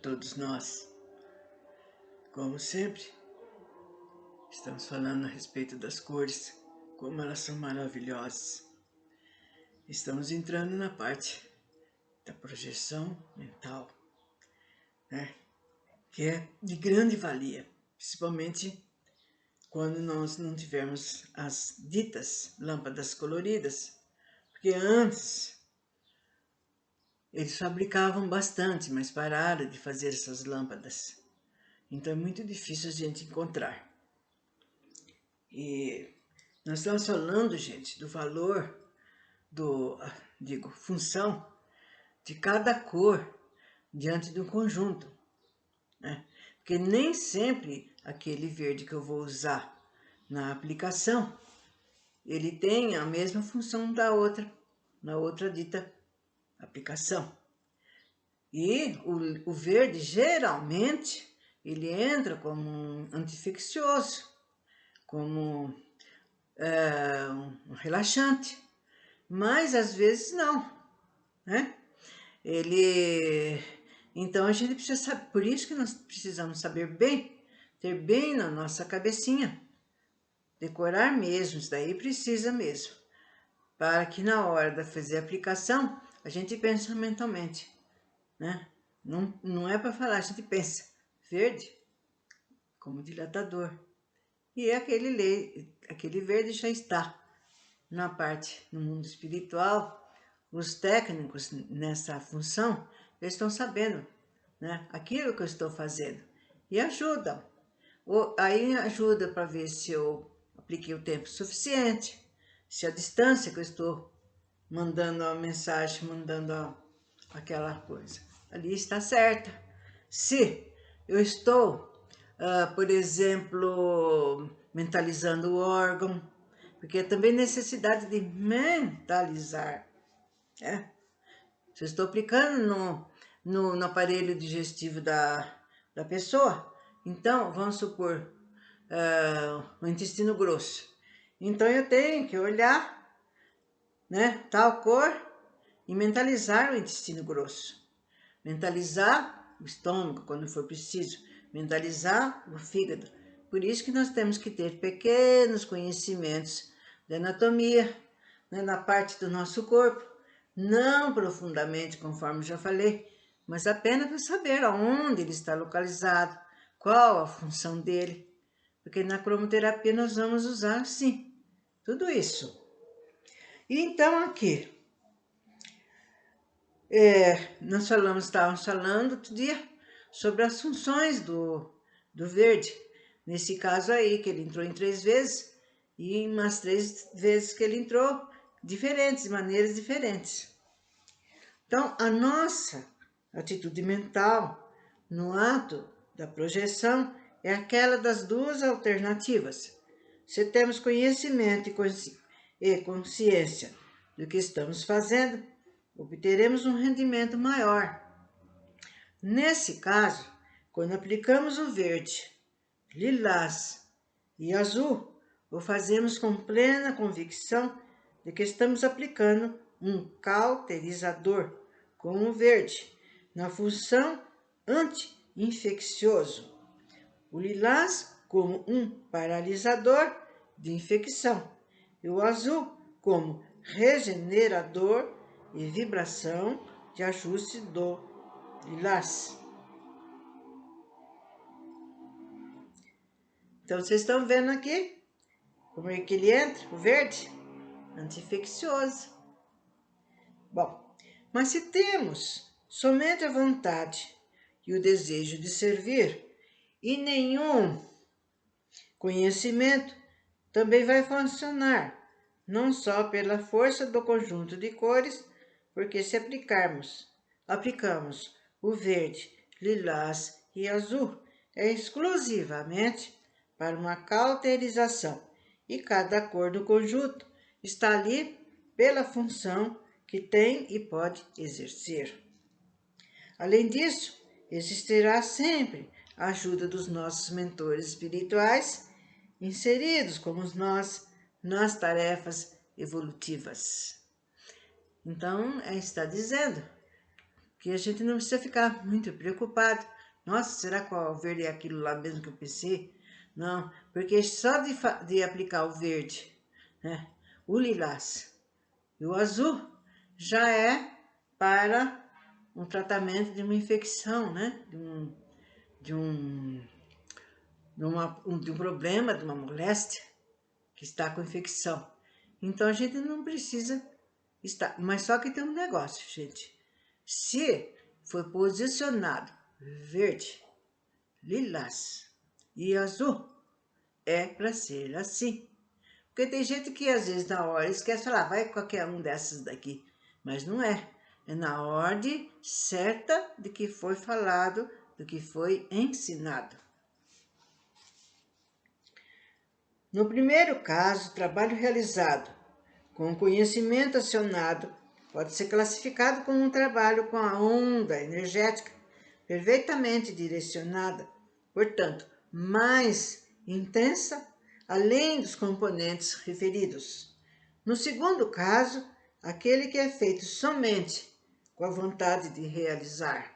todos nós. Como sempre, estamos falando a respeito das cores, como elas são maravilhosas. Estamos entrando na parte da projeção mental, né? Que é de grande valia, principalmente quando nós não tivermos as ditas lâmpadas coloridas, porque antes eles fabricavam bastante, mas pararam de fazer essas lâmpadas. Então é muito difícil a gente encontrar. E nós estamos falando, gente, do valor função de cada cor diante do conjunto, né? Porque nem sempre aquele verde que eu vou usar na aplicação, ele tem a mesma função da outra, na outra dita aplicação. E o verde, geralmente, ele entra como um anti-infeccioso, como um relaxante, mas às vezes não, né? Então a gente precisa saber, por isso que nós precisamos saber bem, ter bem na nossa cabecinha, decorar mesmo, isso daí precisa mesmo, para que na hora de fazer a aplicação, a gente pense mentalmente, né? Não é para falar, a gente pensa, verde como dilatador, e aquele verde já está na parte, no mundo espiritual. Os técnicos nessa função, eles estão sabendo, né, aquilo que eu estou fazendo e ajudam. Aí ajuda para ver se eu apliquei o tempo suficiente, se a distância que eu estou mandando a mensagem, mandando aquela coisa ali está certa. Se eu estou, por exemplo, mentalizando o órgão, porque também necessidade de mentalizar, né? Se eu estou aplicando no aparelho digestivo da pessoa, então, vamos supor, o intestino grosso. Então, eu tenho que olhar, né, tal cor e mentalizar o intestino grosso. Mentalizar o estômago, quando for preciso. Mentalizar o fígado. Por isso que nós temos que ter pequenos conhecimentos de anatomia, né, na parte do nosso corpo. Não profundamente, conforme já falei, mas apenas para saber aonde ele está localizado, qual a função dele. Porque na cromoterapia nós vamos usar, sim, tudo isso. E então aqui, estávamos falando outro dia sobre as funções do verde. Nesse caso aí, que ele entrou em 3 vezes, e em umas 3 vezes que ele entrou, de maneiras diferentes. Então, a nossa atitude mental no ato da projeção é aquela das 2 alternativas. Se temos conhecimento e consciência do que estamos fazendo, obteremos um rendimento maior. Nesse caso, quando aplicamos o verde, lilás e azul, o fazemos com plena convicção de que estamos aplicando um cauterizador com o verde, na função anti-infeccioso. O lilás como um paralisador de infecção e o azul como regenerador e vibração de ajuste do lilás. Então, vocês estão vendo aqui como é que ele entra, o verde, anti-infeccioso. Bom, mas se temos somente a vontade e o desejo de servir e nenhum conhecimento, também vai funcionar, não só pela força do conjunto de cores, porque se aplicamos o verde, lilás e azul, é exclusivamente para uma cauterização, e cada cor do conjunto está ali pela função que tem e pode exercer. Além disso, existirá sempre a ajuda dos nossos mentores espirituais, inseridos como nós nas tarefas evolutivas. Então, está dizendo que a gente não precisa ficar muito preocupado Nossa, será que o verde é aquilo lá mesmo que eu pensei? Não, porque só de aplicar o verde, né, o lilás e o azul já é para um tratamento de uma infecção, né? De um problema, de uma moléstia que está com infecção. Então a gente não precisa estar. Mas só que tem um negócio, gente. Se for posicionado verde, lilás e azul, é para ser assim. Porque tem gente que às vezes na hora esquece de falar, vai qualquer um dessas daqui. Mas não é. É na ordem certa de que foi falado, do que foi ensinado. No primeiro caso, o trabalho realizado com o conhecimento acionado pode ser classificado como um trabalho com a onda energética perfeitamente direcionada, portanto, mais intensa, além dos componentes referidos. No segundo caso, aquele que é feito somente com a vontade de realizar.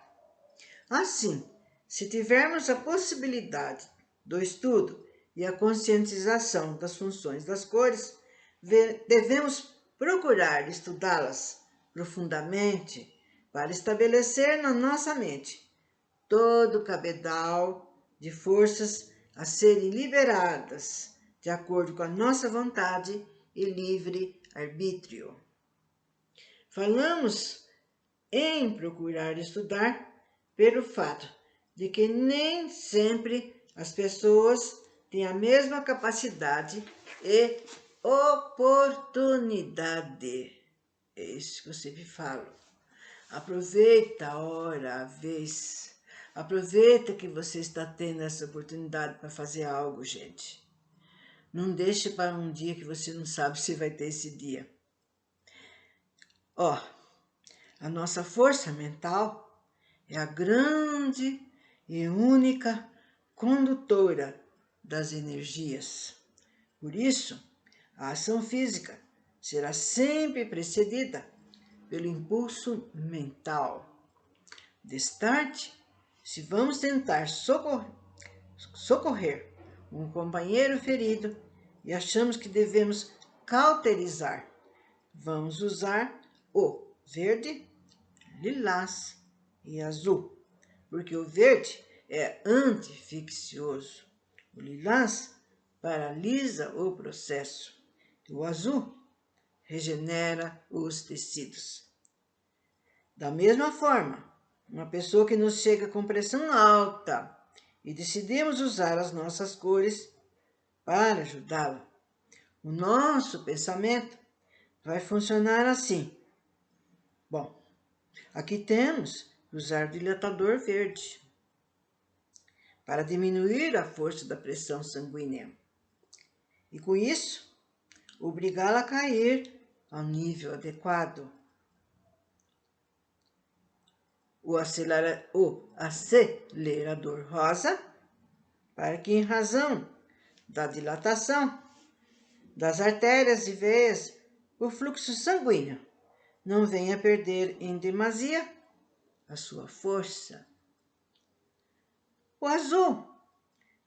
Assim, se tivermos a possibilidade do estudo e a conscientização das funções das cores, devemos procurar estudá-las profundamente para estabelecer na nossa mente todo o cabedal de forças a serem liberadas de acordo com a nossa vontade e livre arbítrio. Falamos em procurar estudar pelo fato de que nem sempre as pessoas têm a mesma capacidade e oportunidade. É isso que eu sempre falo. Aproveita a hora, a vez. Aproveita que você está tendo essa oportunidade para fazer algo, gente. Não deixe para um dia que você não sabe se vai ter esse dia. Ó, a nossa força mental é a grande e única condutora das energias. Por isso, a ação física será sempre precedida pelo impulso mental. Destarte, se vamos tentar socorrer um companheiro ferido e achamos que devemos cauterizar, vamos usar o verde, lilás e azul, porque o verde é anti-infeccioso, o lilás paralisa o processo, e o azul regenera os tecidos. Da mesma forma, uma pessoa que nos chega com pressão alta e decidimos usar as nossas cores para ajudá-la, o nosso pensamento vai funcionar assim. Bom, aqui temos usar dilatador verde para diminuir a força da pressão sanguínea e, com isso, obrigá-la a cair ao nível adequado. O acelerador rosa, para que, em razão da dilatação das artérias e veias, o fluxo sanguíneo não venha a perder em demasia a sua força. O azul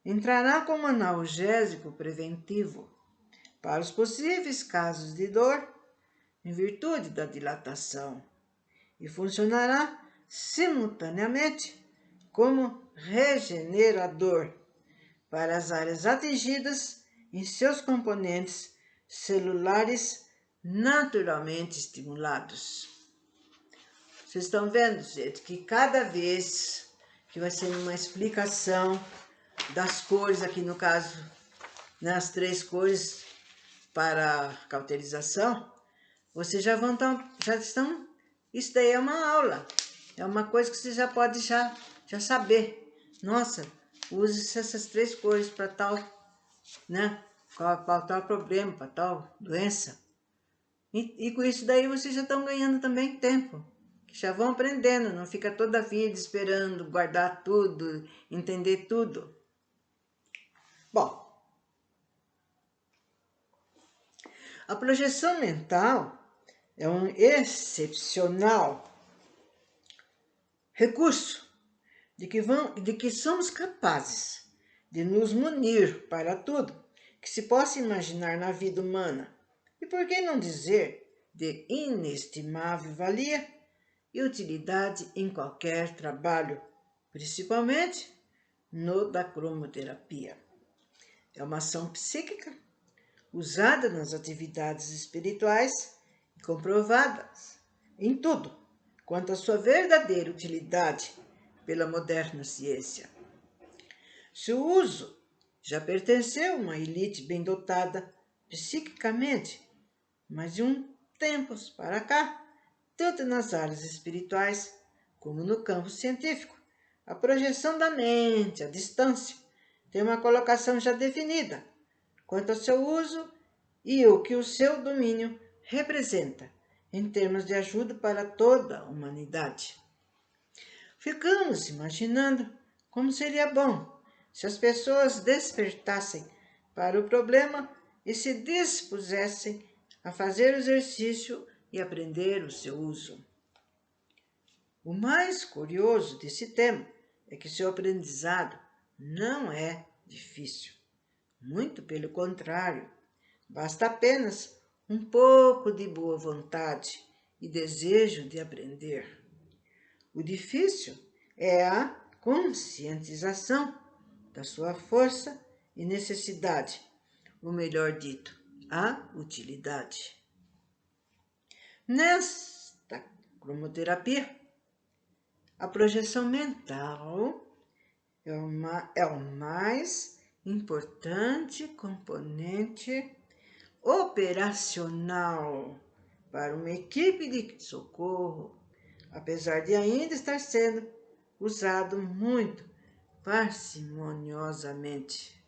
entrará como analgésico preventivo para os possíveis casos de dor em virtude da dilatação e funcionará simultaneamente como regenerador para as áreas atingidas em seus componentes celulares naturalmente estimulados. Vocês estão vendo, gente, que cada vez que vai ser uma explicação das cores, aqui no caso, né, as 3 cores para a cauterização, vocês já estão, isso daí é uma aula, é uma coisa que você já pode já saber. Nossa, use essas 3 cores para tal, né, para tal problema, para tal doença. E com isso daí vocês já estão ganhando também tempo. Já vão aprendendo, não fica toda a vida esperando guardar tudo, entender tudo. Bom, a projeção mental é um excepcional recurso de que somos capazes de nos munir para tudo que se possa imaginar na vida humana, e por que não dizer de inestimável valia e utilidade em qualquer trabalho, principalmente no da cromoterapia. É uma ação psíquica usada nas atividades espirituais e comprovada em tudo quanto à sua verdadeira utilidade pela moderna ciência. Seu uso já pertenceu a uma elite bem dotada psiquicamente, mas de um tempo para cá, tanto nas áreas espirituais como no campo científico, a projeção da mente à distância tem uma colocação já definida quanto ao seu uso e o que o seu domínio representa em termos de ajuda para toda a humanidade. Ficamos imaginando como seria bom se as pessoas despertassem para o problema e se dispusessem a fazer o exercício e aprender o seu uso. O mais curioso desse tema é que seu aprendizado não é difícil. Muito pelo contrário, basta apenas um pouco de boa vontade e desejo de aprender. O difícil é a conscientização da sua força e necessidade, ou melhor dito, a utilidade. Nesta cromoterapia, a projeção mental é o mais importante componente operacional para uma equipe de socorro, apesar de ainda estar sendo usado muito parcimoniosamente.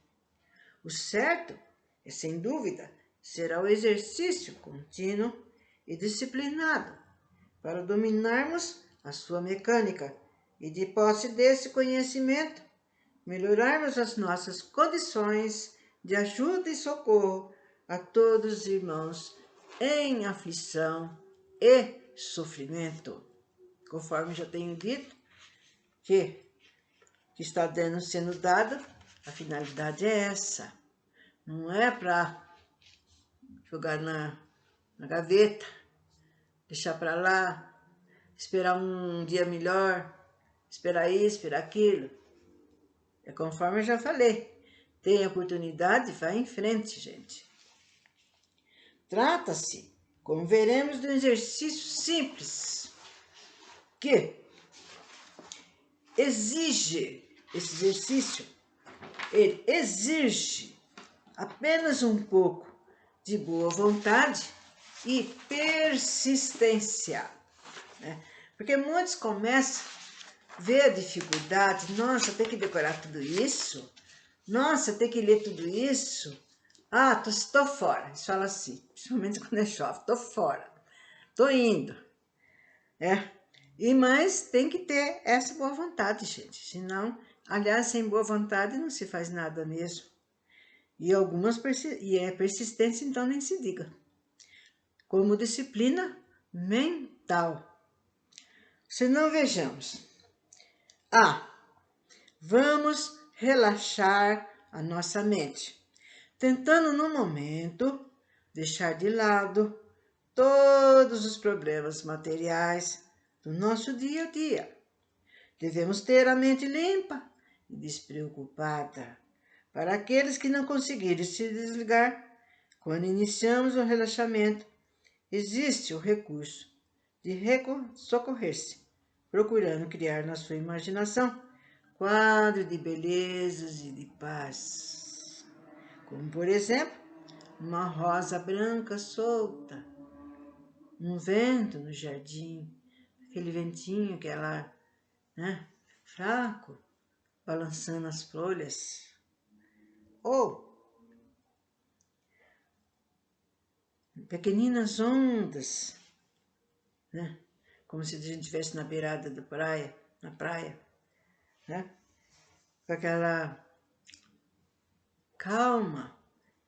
O certo é, sem dúvida, será o exercício contínuo e disciplinado para dominarmos a sua mecânica e, de posse desse conhecimento, melhorarmos as nossas condições de ajuda e socorro a todos os irmãos em aflição e sofrimento. Conforme já tenho dito, que está sendo dado, a finalidade é essa. Não é para jogar na gaveta, deixar para lá, esperar um dia melhor, esperar isso, esperar aquilo. É conforme eu já falei. Tem oportunidade, vai em frente, gente. Trata-se, como veremos, de um exercício simples, que esse exercício, ele exige apenas um pouco de boa vontade e persistência, né? Porque muitos começam a ver a dificuldade, nossa, tem que decorar tudo isso, nossa, tem que ler tudo isso, tô fora, eles falam assim, principalmente quando é jovem, tô fora, tô indo, mas tem que ter essa boa vontade, gente, senão, aliás, sem boa vontade não se faz nada mesmo. E é persistência, então nem se diga. Como disciplina mental. Se não, vejamos. Vamos relaxar a nossa mente, tentando no momento deixar de lado todos os problemas materiais do nosso dia a dia. Devemos ter a mente limpa e despreocupada. Para aqueles que não conseguirem se desligar, quando iniciamos o relaxamento, existe o recurso de socorrer-se, procurando criar na sua imaginação quadro de belezas e de paz. Como, por exemplo, uma rosa branca solta, um vento no jardim, aquele ventinho que ela, fraco, balançando as folhas. Ou pequeninas ondas, como se a gente estivesse na beirada da praia, na praia, com aquela calma,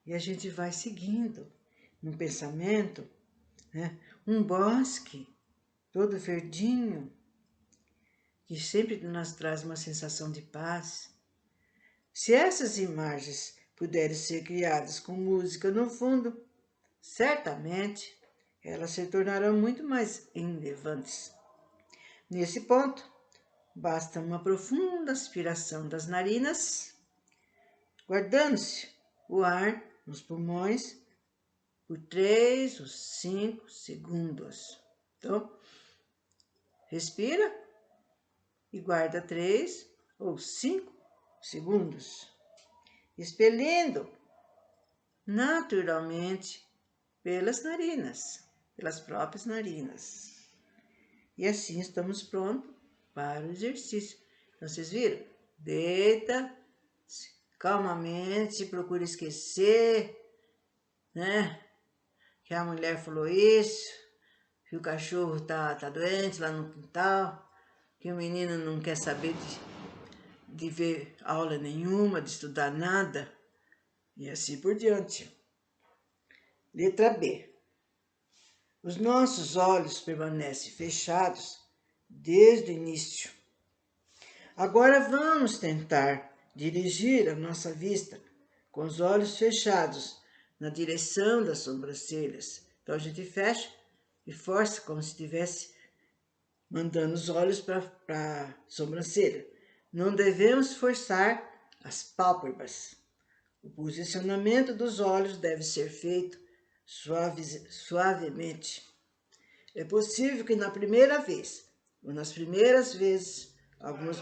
e a gente vai seguindo no pensamento, um bosque todo verdinho, que sempre nos traz uma sensação de paz. Se essas imagens puderem ser criadas com música no fundo, certamente elas se tornarão muito mais relevantes. Nesse ponto, basta uma profunda aspiração das narinas, guardando-se o ar nos pulmões por 3 ou 5 segundos. Então, respira e guarda 3 ou 5 segundos, expelindo naturalmente pelas narinas, pelas próprias narinas. E assim estamos prontos para o exercício. Então, vocês viram? Deita calmamente, procura esquecer, né? Que a mulher falou isso, que o cachorro tá doente lá no quintal, que o menino não quer saber de ver aula nenhuma, de estudar nada, e assim por diante. Letra B. Os nossos olhos permanecem fechados desde o início. Agora vamos tentar dirigir a nossa vista com os olhos fechados na direção das sobrancelhas. Então a gente fecha e força como se estivesse mandando os olhos para a sobrancelha. Não devemos forçar as pálpebras. O posicionamento dos olhos deve ser feito suavemente. É possível que na primeira vez, ou nas primeiras vezes, algumas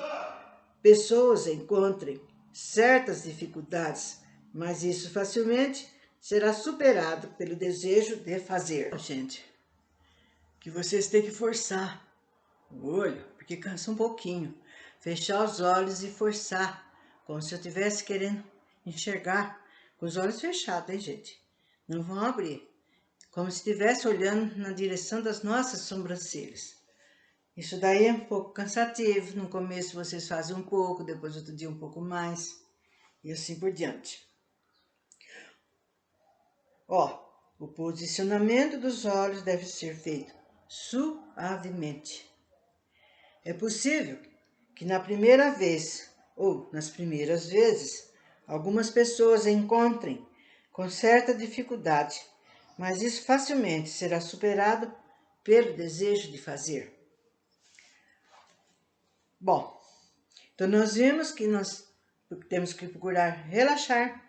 pessoas encontrem certas dificuldades, mas isso facilmente será superado pelo desejo de fazer. Gente, que vocês têm que forçar o olho, porque cansa um pouquinho. Fechar os olhos e forçar, como se eu estivesse querendo enxergar com os olhos fechados, hein, gente? Não vão abrir. Como se estivesse olhando na direção das nossas sobrancelhas. Isso daí é um pouco cansativo. No começo vocês fazem um pouco, depois outro dia um pouco mais. E assim por diante. Ó, o posicionamento dos olhos deve ser feito suavemente. É possível que na primeira vez, ou nas primeiras vezes, algumas pessoas encontrem com certa dificuldade, mas isso facilmente será superado pelo desejo de fazer. Bom, então nós vimos que nós temos que procurar relaxar,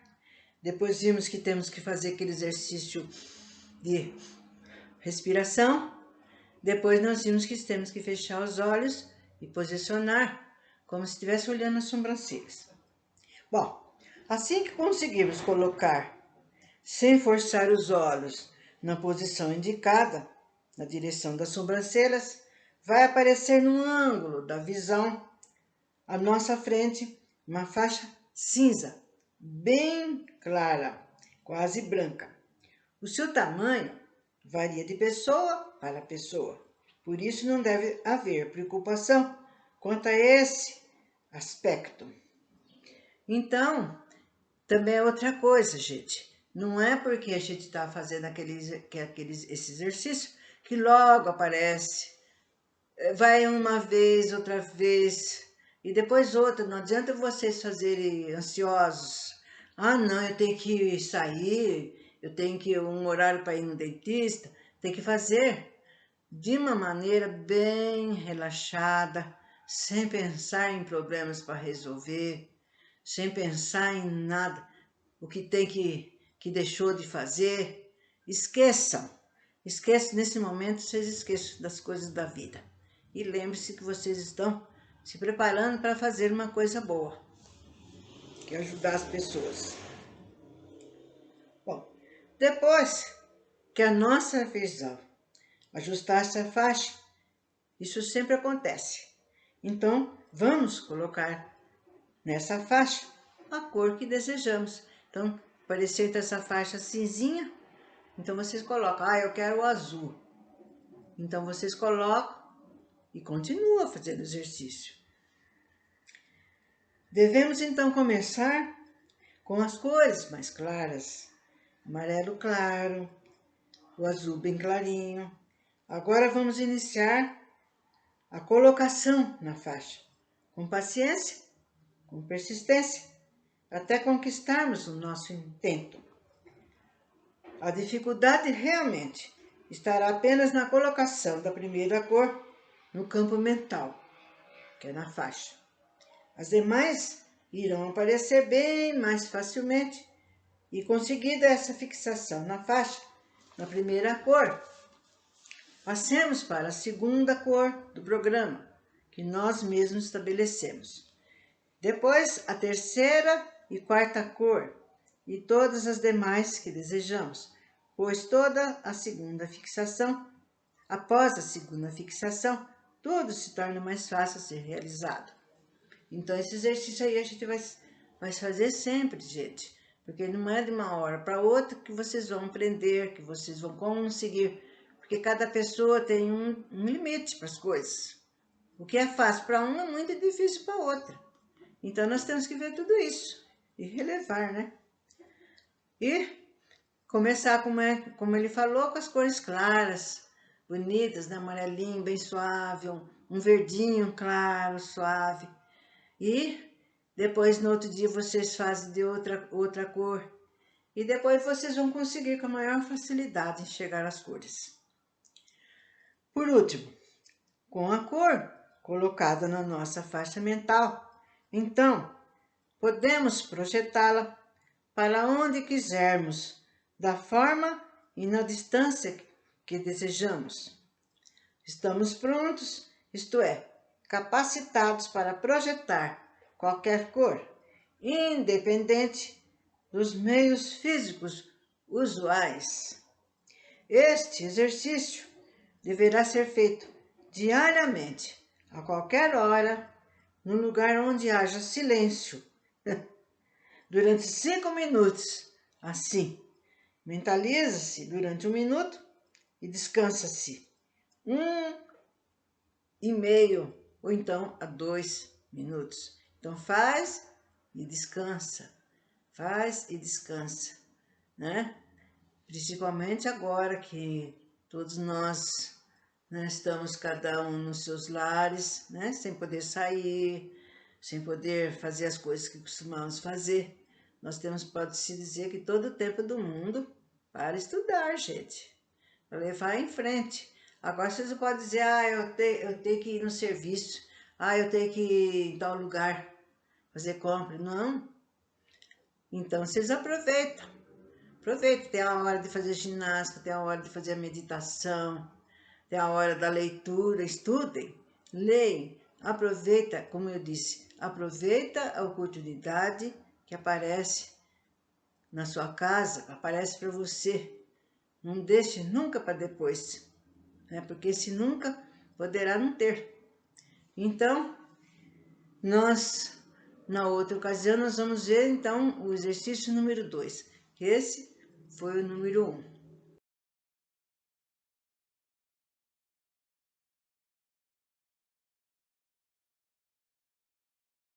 depois vimos que temos que fazer aquele exercício de respiração, depois nós vimos que temos que fechar os olhos e posicionar como se estivesse olhando as sobrancelhas. Bom, assim que conseguirmos colocar, sem forçar os olhos, na posição indicada, na direção das sobrancelhas, vai aparecer no ângulo da visão, à nossa frente, uma faixa cinza, bem clara, quase branca. O seu tamanho varia de pessoa para pessoa, por isso não deve haver preocupação quanto a esse aspecto. Então, também é outra coisa, gente. Não é porque a gente está fazendo esse exercício que logo aparece. Vai uma vez, outra vez, e depois outra. Não adianta vocês fazerem ansiosos. Ah, não, eu tenho que sair, eu tenho que um horário para ir no dentista. Tem que fazer de uma maneira bem relaxada, sem pensar em problemas para resolver, sem pensar em nada, o que tem que deixou de fazer. Esqueçam nesse momento, vocês esqueçam das coisas da vida. E lembre-se que vocês estão se preparando para fazer uma coisa boa, que é ajudar as pessoas. Bom, depois que a nossa visão ajustar essa faixa, isso sempre acontece. Então, vamos colocar nessa faixa a cor que desejamos. Então, aparecer essa faixa cinzinha, então vocês colocam, eu quero o azul. Então, vocês colocam e continuam fazendo exercício. Devemos, então, começar com as cores mais claras. Amarelo claro, o azul bem clarinho. Agora, vamos iniciar a colocação na faixa, com paciência, com persistência, até conquistarmos o nosso intento. A dificuldade realmente estará apenas na colocação da primeira cor no campo mental, que é na faixa. As demais irão aparecer bem mais facilmente e, conseguida essa fixação na faixa, na primeira cor, passemos para a segunda cor do programa, que nós mesmos estabelecemos. Depois, a terceira e quarta cor e todas as demais que desejamos, pois toda a segunda fixação, após a segunda fixação, tudo se torna mais fácil a ser realizado. Então, esse exercício aí a gente vai fazer sempre, gente, porque não é de uma hora para outra que vocês vão aprender, que vocês vão conseguir, porque cada pessoa tem um limite para as coisas. O que é fácil para um é muito difícil para outra. Então, nós temos que ver tudo isso e relevar, né? E começar, como ele falou, com as cores claras, bonitas, né? Amarelinho, bem suave, um verdinho claro, suave. E depois, no outro dia, vocês fazem de outra cor. E depois vocês vão conseguir com a maior facilidade enxergar as cores. Por último, com a cor colocada na nossa faixa mental, então, podemos projetá-la para onde quisermos, da forma e na distância que desejamos. Estamos prontos, isto é, capacitados para projetar qualquer cor, independente dos meios físicos usuais. Este exercício deverá ser feito diariamente, a qualquer hora, no lugar onde haja silêncio, durante 5 minutos, assim. Mentaliza-se durante 1 minuto e descansa-se 1,5 ou então a 2 minutos. Então faz e descansa, né? Principalmente agora que todos nós, né, estamos cada um nos seus lares, né, sem poder sair, sem poder fazer as coisas que costumamos fazer. Nós temos, pode-se dizer, que todo o tempo do mundo para estudar, gente, para levar em frente. Agora vocês não podem dizer, eu tenho que ir no serviço, eu tenho que ir em tal lugar fazer compra. Não. Então vocês aproveitem, tem a hora de fazer ginástica, tem a hora de fazer a meditação, tem a hora da leitura, estudem, leem, aproveita, como eu disse, aproveita a oportunidade que aparece na sua casa, aparece para você. Não deixe nunca para depois, né? Porque se nunca, poderá não ter. Então, na outra ocasião, nós vamos ver, então, o exercício número 2. Esse foi o número 1.